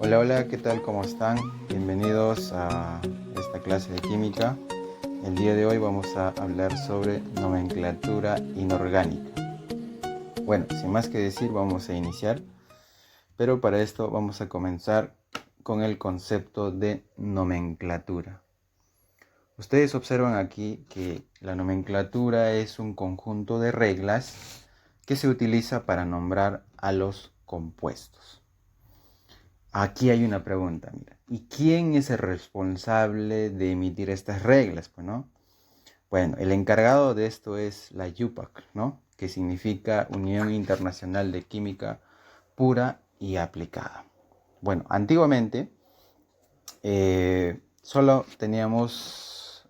Hola, hola, ¿qué tal? ¿Cómo están? Bienvenidos a esta clase de química. El día de hoy vamos a hablar sobre nomenclatura inorgánica. Bueno, sin más que decir, vamos a iniciar, pero para esto vamos a comenzar con el concepto de nomenclatura. Ustedes observan aquí que la nomenclatura es un conjunto de reglas que se utiliza para nombrar a los compuestos. Aquí hay una pregunta, mira. ¿Y quién es el responsable de emitir estas reglas? Pues, ¿no? Bueno, el encargado de esto es la UPAC, ¿no? Que significa Unión Internacional de Química Pura y Aplicada. Bueno, antiguamente solo teníamos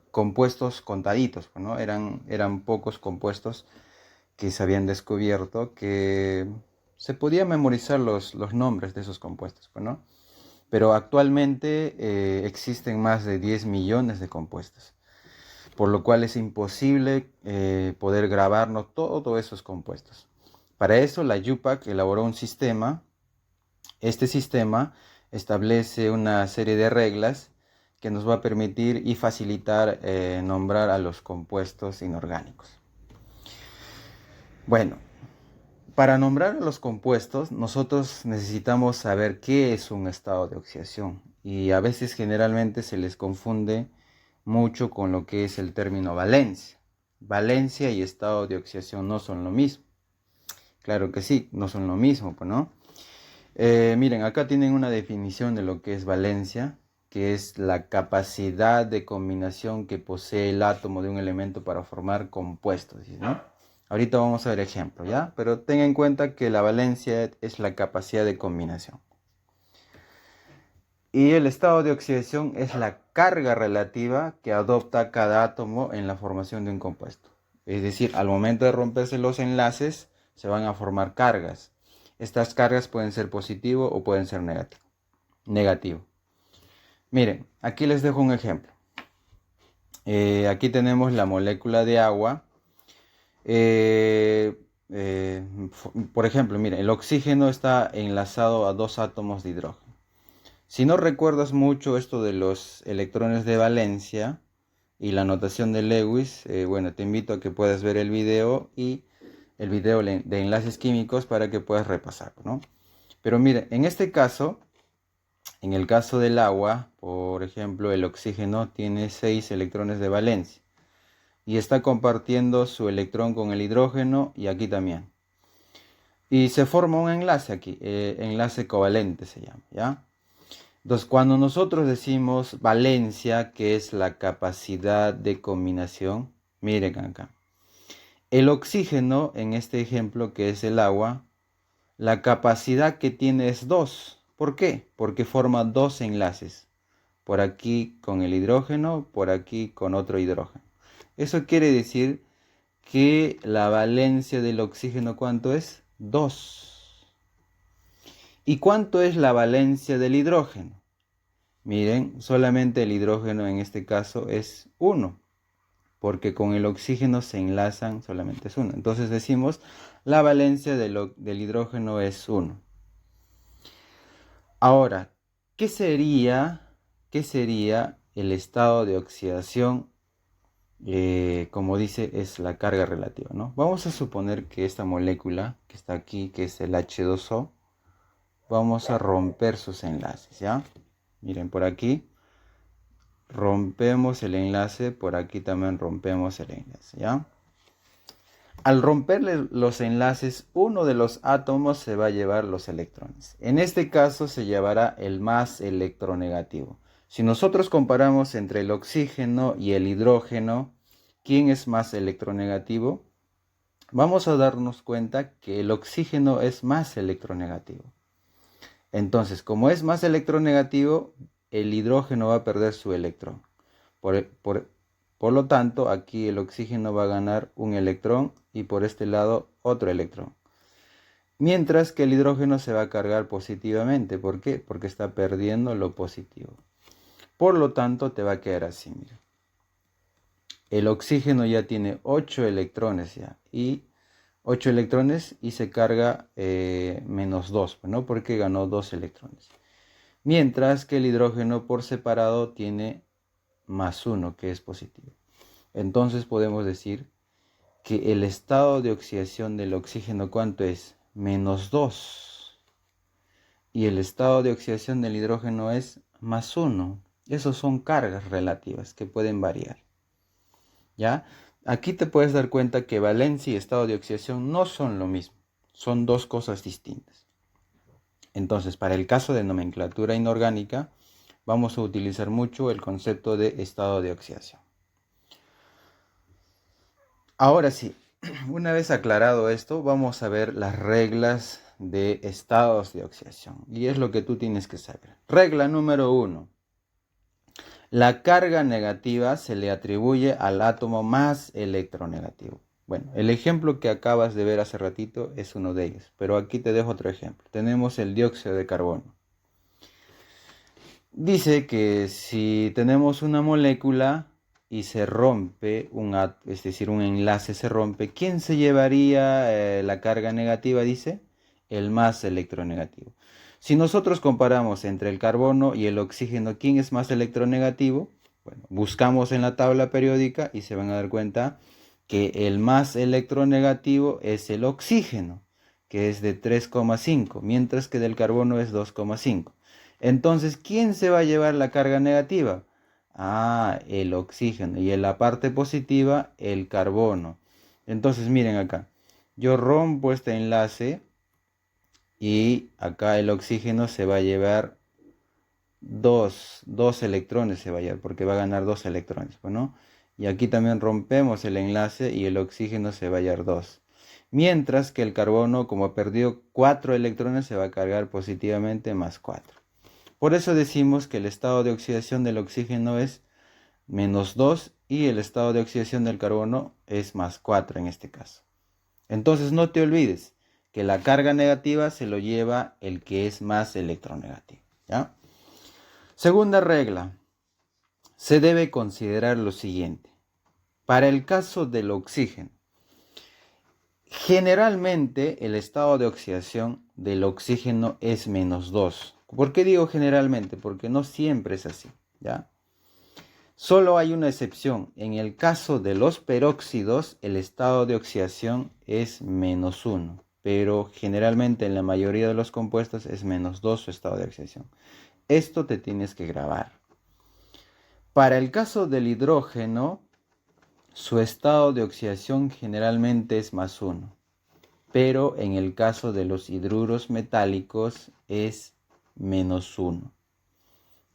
compuestos contaditos, pues, ¿no? Eran pocos compuestos que se habían descubierto que se podía memorizar los nombres de esos compuestos, pues, ¿no? Pero actualmente existen más de 10 millones de compuestos, por lo cual es imposible poder grabarnos todos esos compuestos. Para eso la UPAC elaboró un sistema. Este sistema establece una serie de reglas que nos va a permitir y facilitar nombrar a los compuestos inorgánicos. Bueno, para nombrar a los compuestos, nosotros necesitamos saber qué es un estado de oxidación y a veces generalmente se les confunde mucho con lo que es el término valencia. Valencia y estado de oxidación no son lo mismo. Claro que sí, no son lo mismo, pues, ¿no? Miren, acá tienen una definición de lo que es valencia, que es la capacidad de combinación que posee el átomo de un elemento para formar compuestos, ¿no? Ahorita vamos a ver ejemplos, ¿ya? Pero ten en cuenta que la valencia es la capacidad de combinación. Y el estado de oxidación es la carga relativa que adopta cada átomo en la formación de un compuesto. Es decir, al momento de romperse los enlaces, se van a formar cargas. Estas cargas pueden ser positivo o pueden ser negativo. Miren, aquí les dejo un ejemplo. Aquí tenemos la molécula de agua. Eh, eh, por ejemplo, miren, el oxígeno está enlazado a dos átomos de hidrógeno. Si no recuerdas mucho esto de los electrones de valencia y la notación de Lewis, bueno, te invito a que puedas ver el video y el video de enlaces químicos para que puedas repasar, ¿no? Pero mire, en este caso, en el caso del agua, por ejemplo, el oxígeno tiene 6 electrones de valencia y está compartiendo su electrón con el hidrógeno y aquí también. Y se forma un enlace aquí, enlace covalente se llama, ¿ya? Entonces, cuando nosotros decimos valencia, que es la capacidad de combinación, miren acá. El oxígeno, en este ejemplo que es el agua, la capacidad que tiene es 2. ¿Por qué? Porque forma dos enlaces. Por aquí con el hidrógeno, por aquí con otro hidrógeno. Eso quiere decir que la valencia del oxígeno, ¿cuánto es? 2. ¿Y cuánto es la valencia del hidrógeno? Miren, solamente el hidrógeno en este caso es 1, porque con el oxígeno se enlazan, solamente es 1. Entonces decimos, la valencia del hidrógeno es 1. Ahora, qué sería el estado de oxidación? Como dice, es la carga relativa, ¿no? Vamos a suponer que esta molécula que está aquí, que es el H2O, vamos a romper sus enlaces, ¿ya? Miren, por aquí rompemos el enlace, por aquí también rompemos el enlace, ¿ya? Al romperle los enlaces, uno de los átomos se va a llevar los electrones. En este caso se llevará el más electronegativo. Si nosotros comparamos entre el oxígeno y el hidrógeno, ¿quién es más electronegativo? Vamos a darnos cuenta que el oxígeno es más electronegativo. Entonces, como es más electronegativo, el hidrógeno va a perder su electrón. Por, por- por lo tanto, aquí el oxígeno va a ganar un electrón y por este lado otro electrón. Mientras que el hidrógeno se va a cargar positivamente. ¿Por qué? Porque está perdiendo lo positivo. Por lo tanto, te va a quedar así, mira. El oxígeno ya tiene 8 electrones ya. Y 8 electrones y se carga menos 2, ¿no? Porque ganó 2 electrones. mientras que el hidrógeno por separado tiene +1, que es positivo. Entonces podemos decir que el estado de oxidación del oxígeno, ¿cuánto es? -2. Y el estado de oxidación del hidrógeno es +1. Esos son cargas relativas que pueden variar. ¿Ya? Aquí te puedes dar cuenta que valencia y estado de oxidación no son lo mismo. Son dos cosas distintas. Entonces, para el caso de nomenclatura inorgánica, vamos a utilizar mucho el concepto de estado de oxidación. Ahora sí, una vez aclarado esto, vamos a ver las reglas de estados de oxidación. Y es lo que tú tienes que saber. Regla número 1. La carga negativa se le atribuye al átomo más electronegativo. Bueno, el ejemplo que acabas de ver hace ratito es uno de ellos, pero aquí te dejo otro ejemplo. Tenemos el dióxido de carbono. Dice que si tenemos una molécula y se rompe, es decir, un enlace se rompe, ¿quién se llevaría la carga negativa? Dice, el más electronegativo. Si nosotros comparamos entre el carbono y el oxígeno, ¿quién es más electronegativo? Bueno, buscamos en la tabla periódica y se van a dar cuenta que el más electronegativo es el oxígeno, que es de 3,5, mientras que del carbono es 2,5. Entonces, ¿quién se va a llevar la carga negativa? El oxígeno. Y en la parte positiva, el carbono. Entonces, miren acá. Yo rompo este enlace y acá el oxígeno se va a llevar dos electrones, se va a llevar, porque va a ganar 2 electrones. Bueno, y aquí también rompemos el enlace y el oxígeno se va a llevar 2. Mientras que el carbono, como perdió 4 electrones, se va a cargar positivamente +4. Por eso decimos que el estado de oxidación del oxígeno es -2 y el estado de oxidación del carbono es +4 en este caso. Entonces no te olvides que la carga negativa se lo lleva el que es más electronegativo, ¿ya? Segunda regla, se debe considerar lo siguiente. Para el caso del oxígeno, generalmente el estado de oxidación del oxígeno es -2. ¿Por qué digo generalmente? Porque no siempre es así, ¿ya? Solo hay una excepción. En el caso de los peróxidos, el estado de oxidación es -1, pero generalmente en la mayoría de los compuestos es -2 su estado de oxidación. Esto te tienes que grabar. Para el caso del hidrógeno, su estado de oxidación generalmente es +1, pero en el caso de los hidruros metálicos es -1.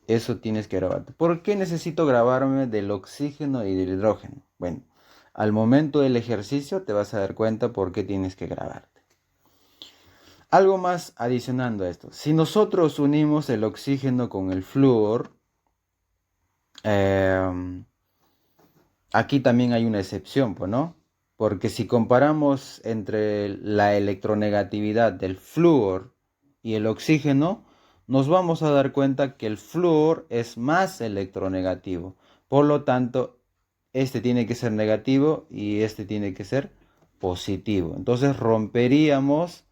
Eso tienes que grabarte. ¿Por qué necesito grabarme del oxígeno y del hidrógeno? Bueno, al momento del ejercicio te vas a dar cuenta por qué tienes que grabarte. Algo más adicionando a esto. Si nosotros unimos el oxígeno con el flúor, aquí también hay una excepción, pues, ¿no? Porque si comparamos entre la electronegatividad del flúor y el oxígeno, nos vamos a dar cuenta que el flúor es más electronegativo. Por lo tanto, este tiene que ser negativo y este tiene que ser positivo. Entonces romperíamos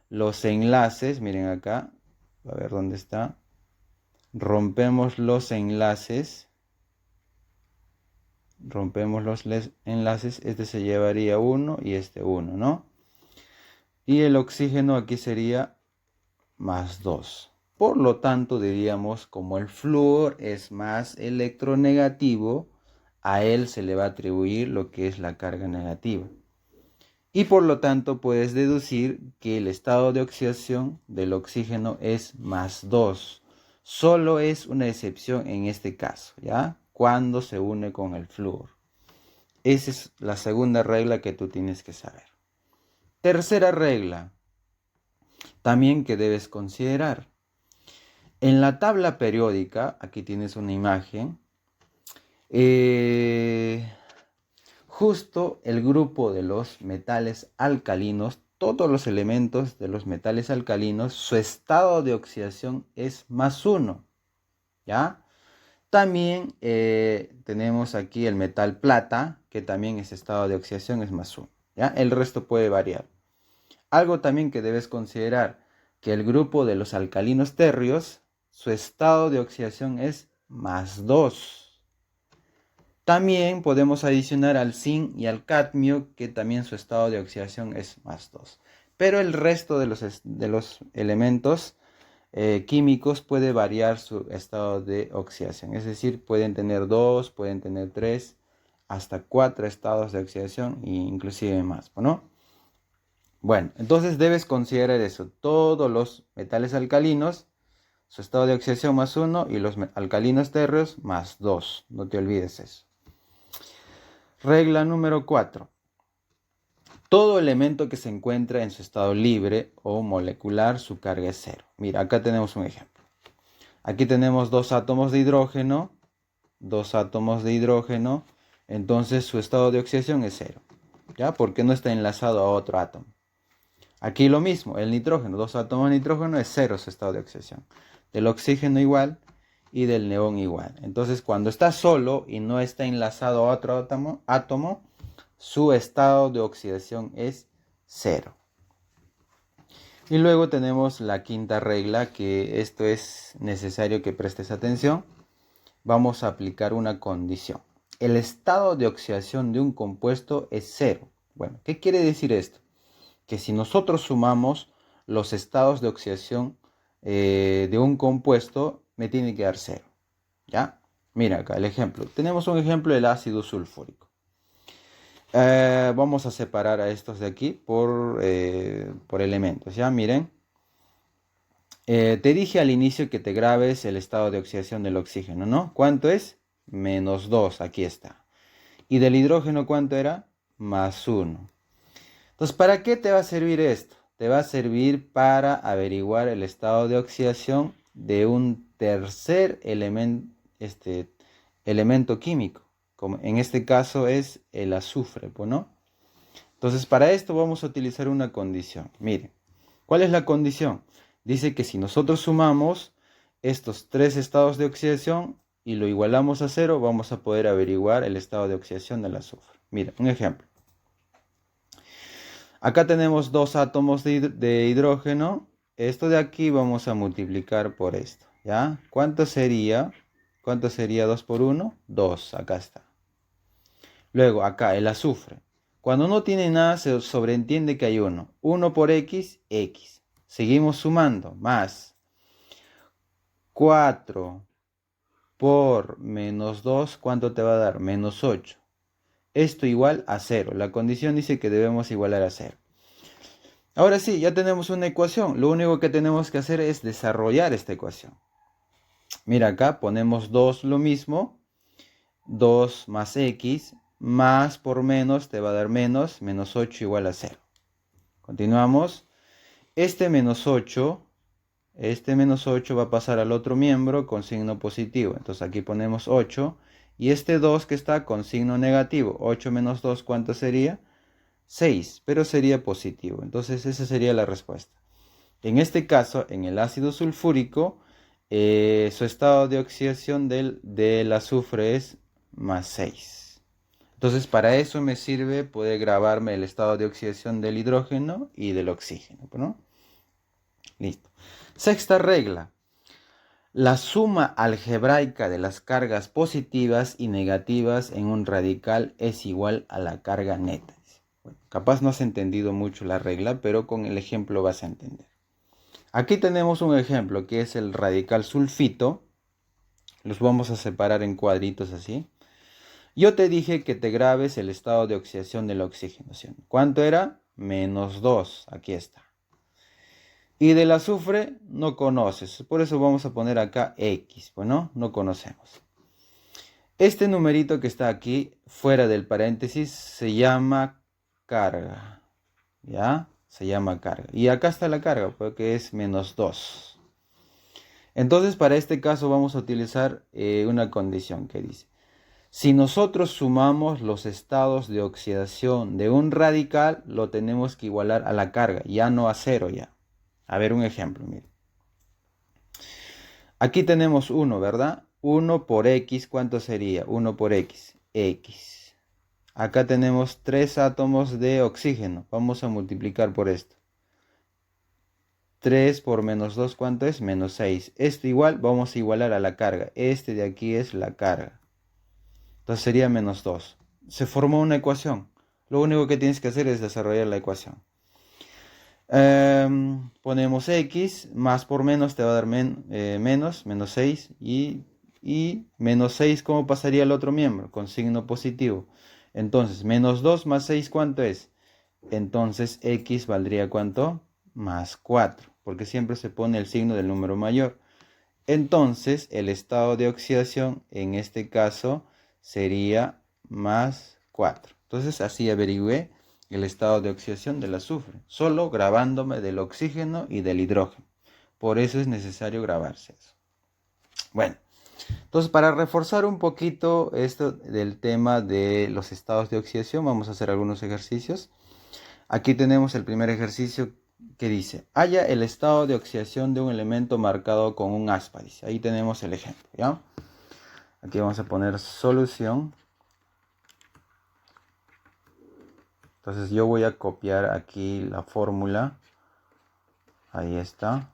los enlaces, miren acá, a ver dónde está. Rompemos los enlaces. Este se llevaría 1 y este 1, ¿no? Y el oxígeno aquí sería +2. Por lo tanto, diríamos, como el flúor es más electronegativo, a él se le va a atribuir lo que es la carga negativa. Y por lo tanto, puedes deducir que el estado de oxidación del oxígeno es +2. Solo es una excepción en este caso, ¿ya? Cuando se une con el flúor. Esa es la segunda regla que tú tienes que saber. Tercera regla, también que debes considerar. En la tabla periódica, aquí tienes una imagen, justo el grupo de los metales alcalinos, todos los elementos de los metales alcalinos, su estado de oxidación es +1, ¿ya? También tenemos aquí el metal plata, que también ese estado de oxidación es +1, ¿ya? El resto puede variar. Algo también que debes considerar, que el grupo de los alcalinos térreos su estado de oxidación es más 2. También podemos adicionar al zinc y al cadmio, que también su estado de oxidación es más 2. Pero el resto de los elementos químicos puede variar su estado de oxidación. Es decir, pueden tener 2, pueden tener 3, hasta 4 estados de oxidación e inclusive más, ¿no? Bueno, entonces debes considerar eso. Todos los metales alcalinos, su estado de oxidación más 1, y los alcalinos térreos más 2. No te olvides eso. Regla número 4. Todo elemento que se encuentra en su estado libre o molecular, su carga es 0. Mira, acá tenemos un ejemplo. Aquí tenemos dos átomos de hidrógeno. Entonces su estado de oxidación es 0. ¿Ya? Porque no está enlazado a otro átomo. Aquí lo mismo, el nitrógeno, dos átomos de nitrógeno es 0 su estado de oxidación. Del oxígeno igual y del neón igual. Entonces cuando está solo y no está enlazado a otro átomo, su estado de oxidación es 0. Y luego tenemos la quinta regla, que esto es necesario que prestes atención. Vamos a aplicar una condición. El estado de oxidación de un compuesto es 0. Bueno, ¿qué quiere decir esto? Que si nosotros sumamos los estados de oxidación de un compuesto, me tiene que dar 0. ¿Ya? Mira acá el ejemplo. Tenemos un ejemplo del ácido sulfúrico. Vamos a separar a estos de aquí por elementos. ¿Ya? Miren. Te dije al inicio que te grabes el estado de oxidación del oxígeno, ¿no? ¿Cuánto es? Menos 2, aquí está. ¿Y del hidrógeno cuánto era? Más 1. Entonces, ¿para qué te va a servir esto? Te va a servir para averiguar el estado de oxidación de un tercer elemento químico, como en este caso es el azufre, ¿no? Entonces, para esto vamos a utilizar una condición. Miren, ¿cuál es la condición? Dice que si nosotros sumamos estos tres estados de oxidación y lo igualamos a 0, vamos a poder averiguar el estado de oxidación del azufre. Mira, un ejemplo. Acá tenemos dos átomos de hidrógeno. Esto de aquí vamos a multiplicar por esto, ¿ya? ¿Cuánto sería? ¿Cuánto sería 2 por 1? 2, acá está. Luego, acá, el azufre. Cuando no tiene nada, se sobreentiende que hay 1. 1 por x, x. Seguimos sumando, más 4 por menos 2, ¿cuánto te va a dar? Menos 8. Esto igual a 0. La condición dice que debemos igualar a 0. Ahora sí, ya tenemos una ecuación. Lo único que tenemos que hacer es desarrollar esta ecuación. Mira acá, ponemos 2 lo mismo. 2 más x, más por menos te va a dar menos 8 igual a 0. Continuamos. Este menos 8 va a pasar al otro miembro con signo positivo. Entonces aquí ponemos 8. Y este 2 que está con signo negativo. 8 menos 2, ¿cuánto sería? 6, pero sería positivo. Entonces esa sería la respuesta. En este caso, en el ácido sulfúrico, su estado de oxidación del azufre es más 6. Entonces para eso me sirve poder grabarme el estado de oxidación del hidrógeno y del oxígeno, ¿no? Listo. Sexta regla. La suma algebraica de las cargas positivas y negativas en un radical es igual a la carga neta. Bueno, capaz no has entendido mucho la regla, pero con el ejemplo vas a entender. Aquí tenemos un ejemplo que es el radical sulfito. Los vamos a separar en cuadritos así. Yo te dije que te grabes el estado de oxidación del oxígeno. ¿Sí? ¿Cuánto era? Menos 2. Aquí está. Y del azufre no conoces. Por eso vamos a poner acá X. Bueno, no conocemos. Este numerito que está aquí, fuera del paréntesis, se llama carga. ¿Ya? Se llama carga. Y acá está la carga, porque es menos 2. Entonces, para este caso vamos a utilizar una condición que dice: si nosotros sumamos los estados de oxidación de un radical, lo tenemos que igualar a la carga, ya no a 0 ya. A ver un ejemplo, mire. Aquí tenemos 1, ¿verdad? 1 por x, ¿cuánto sería? 1 por x, x. Acá tenemos 3 átomos de oxígeno. Vamos a multiplicar por esto. 3 por menos 2, ¿cuánto es? Menos 6. Esto igual, vamos a igualar a la carga. Este de aquí es la carga. Entonces sería menos 2. Se formó una ecuación. Lo único que tienes que hacer es desarrollar la ecuación. Ponemos x, más por menos te va a dar menos 6. Y menos 6, ¿cómo pasaría al otro miembro? Con signo positivo. Entonces, menos 2 más 6, ¿cuánto es? Entonces, x valdría ¿cuánto? Más 4, porque siempre se pone el signo del número mayor. Entonces, el estado de oxidación, en este caso, sería más 4. Entonces, así averigüé el estado de oxidación del azufre, solo grabándome del oxígeno y del hidrógeno. Por eso es necesario grabarse eso. Bueno, entonces para reforzar un poquito esto del tema de los estados de oxidación, vamos a hacer algunos ejercicios. Aquí tenemos el primer ejercicio que dice, halla el estado de oxidación de un elemento marcado con un aspa. Dice, ahí tenemos el ejemplo, ¿ya? Aquí vamos a poner solución. Entonces yo voy a copiar aquí la fórmula. Ahí está.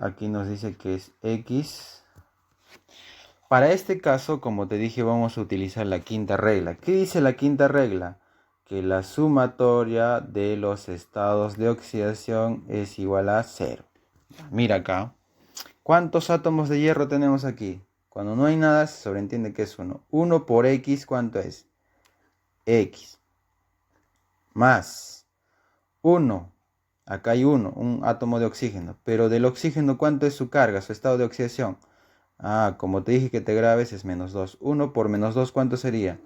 Aquí nos dice que es X. Para este caso, como te dije, vamos a utilizar la quinta regla. ¿Qué dice la quinta regla? Que la sumatoria de los estados de oxidación es igual a 0. Mira acá. ¿Cuántos átomos de hierro tenemos aquí? Cuando no hay nada, se sobreentiende que es 1. 1 por X, ¿cuánto es? X. Más 1. Acá hay 1, un átomo de oxígeno. Pero del oxígeno, ¿cuánto es su carga, su estado de oxidación? Como te dije que te grabes, es menos 2. 1 por menos 2, ¿cuánto sería?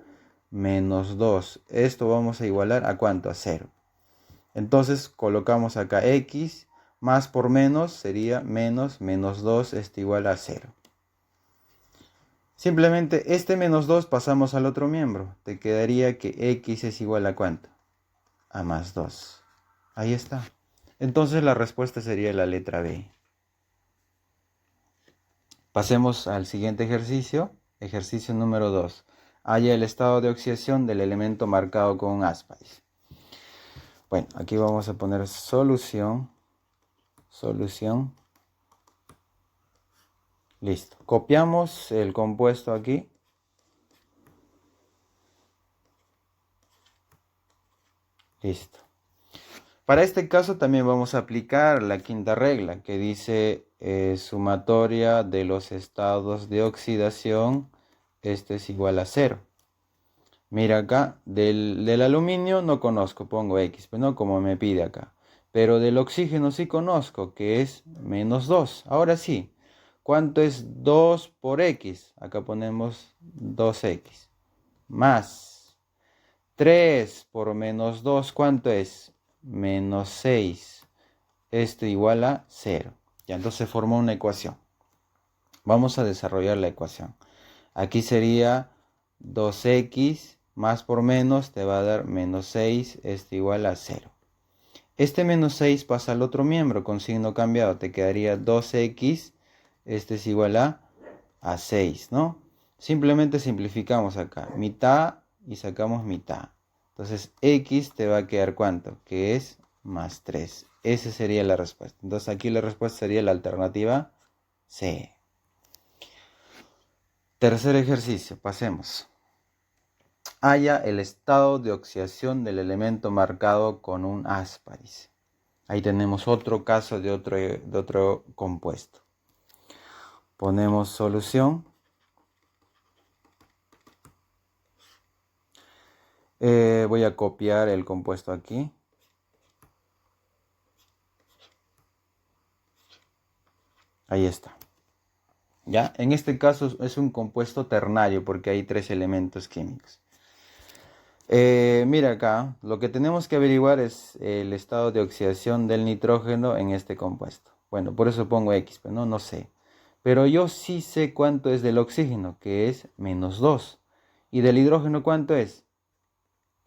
Menos 2. Esto vamos a igualar a ¿cuánto? A 0. Entonces colocamos acá X, más por menos sería menos 2, esto igual a 0. Simplemente este menos 2 pasamos al otro miembro. Te quedaría que X es igual a ¿cuánto? A más 2. Ahí está. Entonces la respuesta sería la letra B. Pasemos al siguiente ejercicio. Ejercicio número 2. Halla el estado de oxidación del elemento marcado con un aspa. Bueno, aquí vamos a poner solución. Solución. Listo. Copiamos el compuesto aquí. Listo. Para este caso también vamos a aplicar la quinta regla que dice sumatoria de los estados de oxidación. Este es igual a 0. Mira acá, del aluminio no conozco, pongo X, pero no como me pide acá. Pero del oxígeno sí conozco, que es menos 2. Ahora sí, ¿cuánto es 2 por X? Acá ponemos 2X. Más 3 por menos 2, ¿cuánto es? Menos 6. Esto igual a 0. Ya, entonces se formó una ecuación. Vamos a desarrollar la ecuación. Aquí sería 2X más por menos te va a dar menos 6, esto igual a 0. Este menos 6 pasa al otro miembro con signo cambiado. Te quedaría 2X, este es igual a 6, ¿no? Simplemente simplificamos acá. Mitad y sacamos mitad. Entonces, X te va a quedar ¿cuánto? Que es más 3. Esa sería la respuesta. Entonces, aquí la respuesta sería la alternativa C. Tercer ejercicio, pasemos. Halla el estado de oxidación del elemento marcado con un aspa. Ahí tenemos otro caso de otro compuesto. Ponemos solución. Voy a copiar el compuesto aquí. Ahí está. ¿Ya? En este caso es un compuesto ternario porque hay 3 elementos químicos. Mira acá, lo que tenemos que averiguar es el estado de oxidación del nitrógeno en este compuesto. Bueno, por eso pongo X, pero no sé. Pero yo sí sé cuánto es del oxígeno, que es menos 2. ¿Y del hidrógeno cuánto es?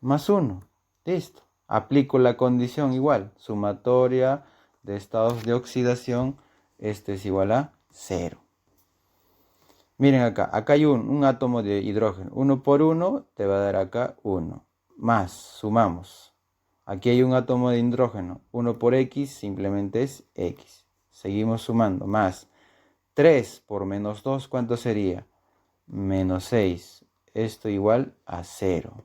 Más 1. Listo. Aplico la condición igual. Sumatoria de estados de oxidación. Este es igual a 0. Miren acá. Acá hay un átomo de hidrógeno. 1 por 1 te va a dar acá 1. Más. Sumamos. Aquí hay un átomo de hidrógeno. 1 por X simplemente es X. Seguimos sumando. Más 3 por menos 2, ¿cuánto sería? Menos 6. Esto igual a 0.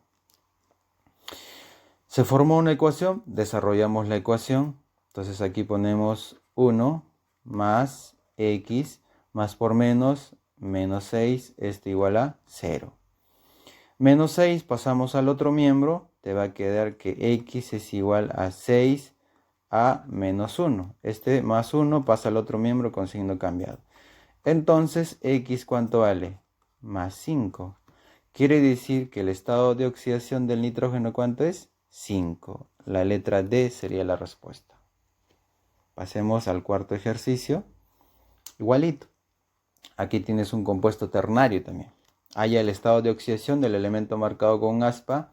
Se formó una ecuación. Desarrollamos la ecuación. Entonces aquí ponemos 1 más X más por menos -6. Esto igual a 0. Menos 6 pasamos al otro miembro. Te va a quedar que X es igual a 6 a menos 1. Este más 1 pasa al otro miembro con signo cambiado. Entonces, X, ¿cuánto vale? Más 5. Quiere decir que el estado de oxidación del nitrógeno, ¿cuánto es? 5. La letra D sería la respuesta. Pasemos al cuarto ejercicio. Igualito. Aquí tienes un compuesto ternario también. Halla el estado de oxidación del elemento marcado con aspa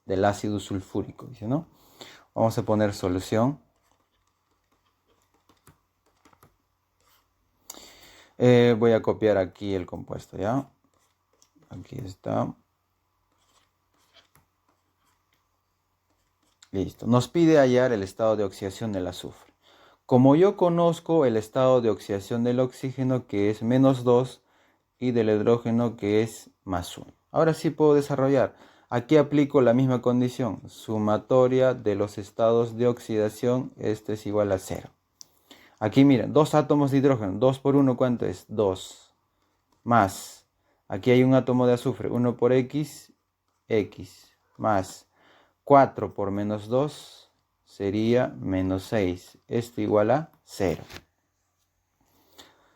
del ácido sulfúrico. Dice, ¿no? Vamos a poner solución. Voy a copiar aquí el compuesto, ¿ya? Aquí está. Listo. Nos pide hallar el estado de oxidación del azufre. Como yo conozco el estado de oxidación del oxígeno, que es -2, y del hidrógeno, que es +1. Ahora sí puedo desarrollar. Aquí aplico la misma condición. Sumatoria de los estados de oxidación, este es igual a 0. Aquí miren, 2 átomos de hidrógeno. 2 por 1, ¿cuánto es? 2. Más. Aquí hay un átomo de azufre. 1 por X, X. Más. 4 por menos 2 sería -6. Esto igual a 0.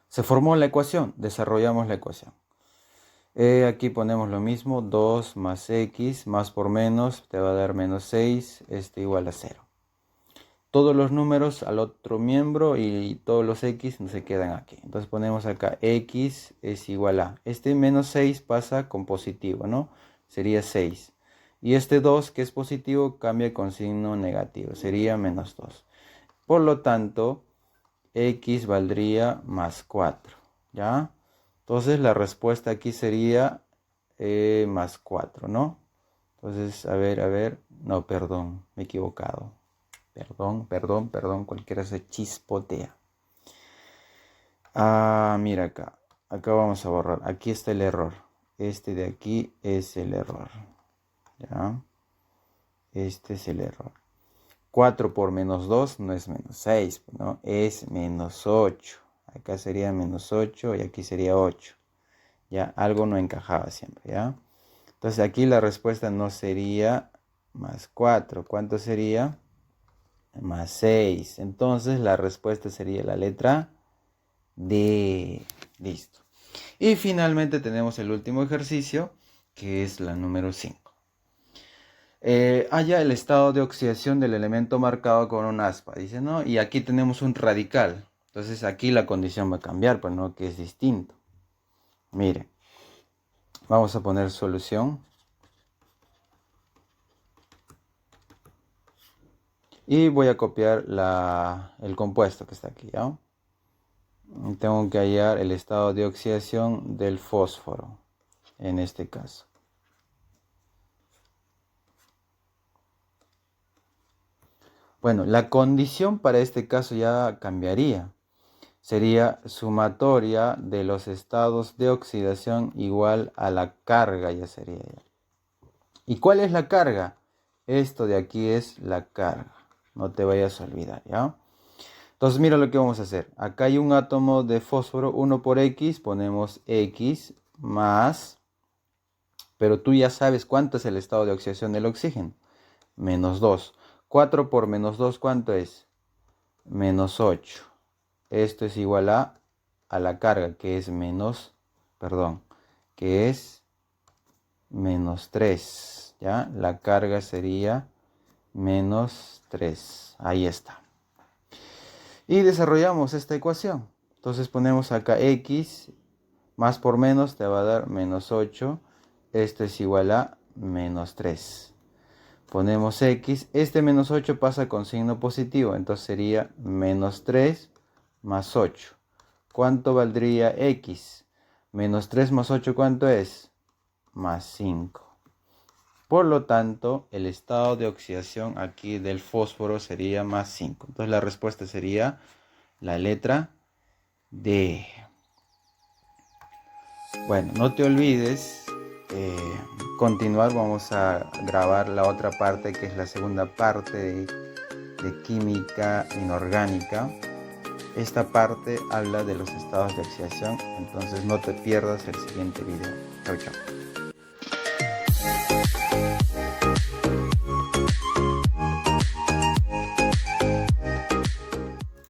Se formó la ecuación. Desarrollamos la ecuación. Aquí ponemos lo mismo. 2 más X más por menos te va a dar -6. Esto igual a 0. Todos los números al otro miembro y todos los X se quedan aquí. Entonces ponemos acá X es igual a. Este -6 pasa con positivo, ¿no? Sería 6. Y este 2 que es positivo cambia con signo negativo. Sería -2. Por lo tanto, X valdría +4. ¿Ya? Entonces la respuesta aquí sería +4, ¿no? Entonces, a ver. No, perdón, me he equivocado. Perdón, cualquiera se chispotea. Mira acá. Acá vamos a borrar. Aquí está el error. Este de aquí es el error. ¿Ya? Este es el error. 4 por -2 no es -6, ¿no? Es -8. Acá sería -8 y aquí sería 8. Ya, algo no encajaba siempre, ¿ya? Entonces aquí la respuesta no sería +4. ¿Cuánto sería? +6. Entonces la respuesta sería la letra D. Listo. Y finalmente tenemos el último ejercicio, que es la número 5. Halla el estado de oxidación del elemento marcado con un aspa. Dice, ¿no? Y aquí tenemos un radical. Entonces aquí la condición va a cambiar, pues no, que es distinto. Mire, vamos a poner solución. Y voy a copiar el compuesto que está aquí, ¿ya? Tengo que hallar el estado de oxidación del fósforo, en este caso. Bueno, la condición para este caso ya cambiaría. Sería sumatoria de los estados de oxidación igual a la carga, ya sería ya. ¿Y cuál es la carga? Esto de aquí es la carga. No te vayas a olvidar, ¿ya? Entonces mira lo que vamos a hacer. Acá hay un átomo de fósforo, 1 por X, ponemos X más, pero tú ya sabes cuánto es el estado de oxidación del oxígeno. -2. 4 por -2, ¿cuánto es? -8. Esto es igual a la carga, que es que es -3. ¿Ya? La carga sería -3. Ahí está. Y desarrollamos esta ecuación. Entonces ponemos acá X más por menos te va a dar -8. Esto es igual a -3. Ponemos X. Este -8 pasa con signo positivo. Entonces sería -3 más 8. ¿Cuánto valdría X? -3 más 8, ¿cuánto es? +5. Por lo tanto, el estado de oxidación aquí del fósforo sería más 5. Entonces la respuesta sería la letra D. Bueno, no te olvides continuar. Vamos a grabar la otra parte, que es la segunda parte de química inorgánica. Esta parte habla de los estados de oxidación, entonces no te pierdas el siguiente video. Chau, chau.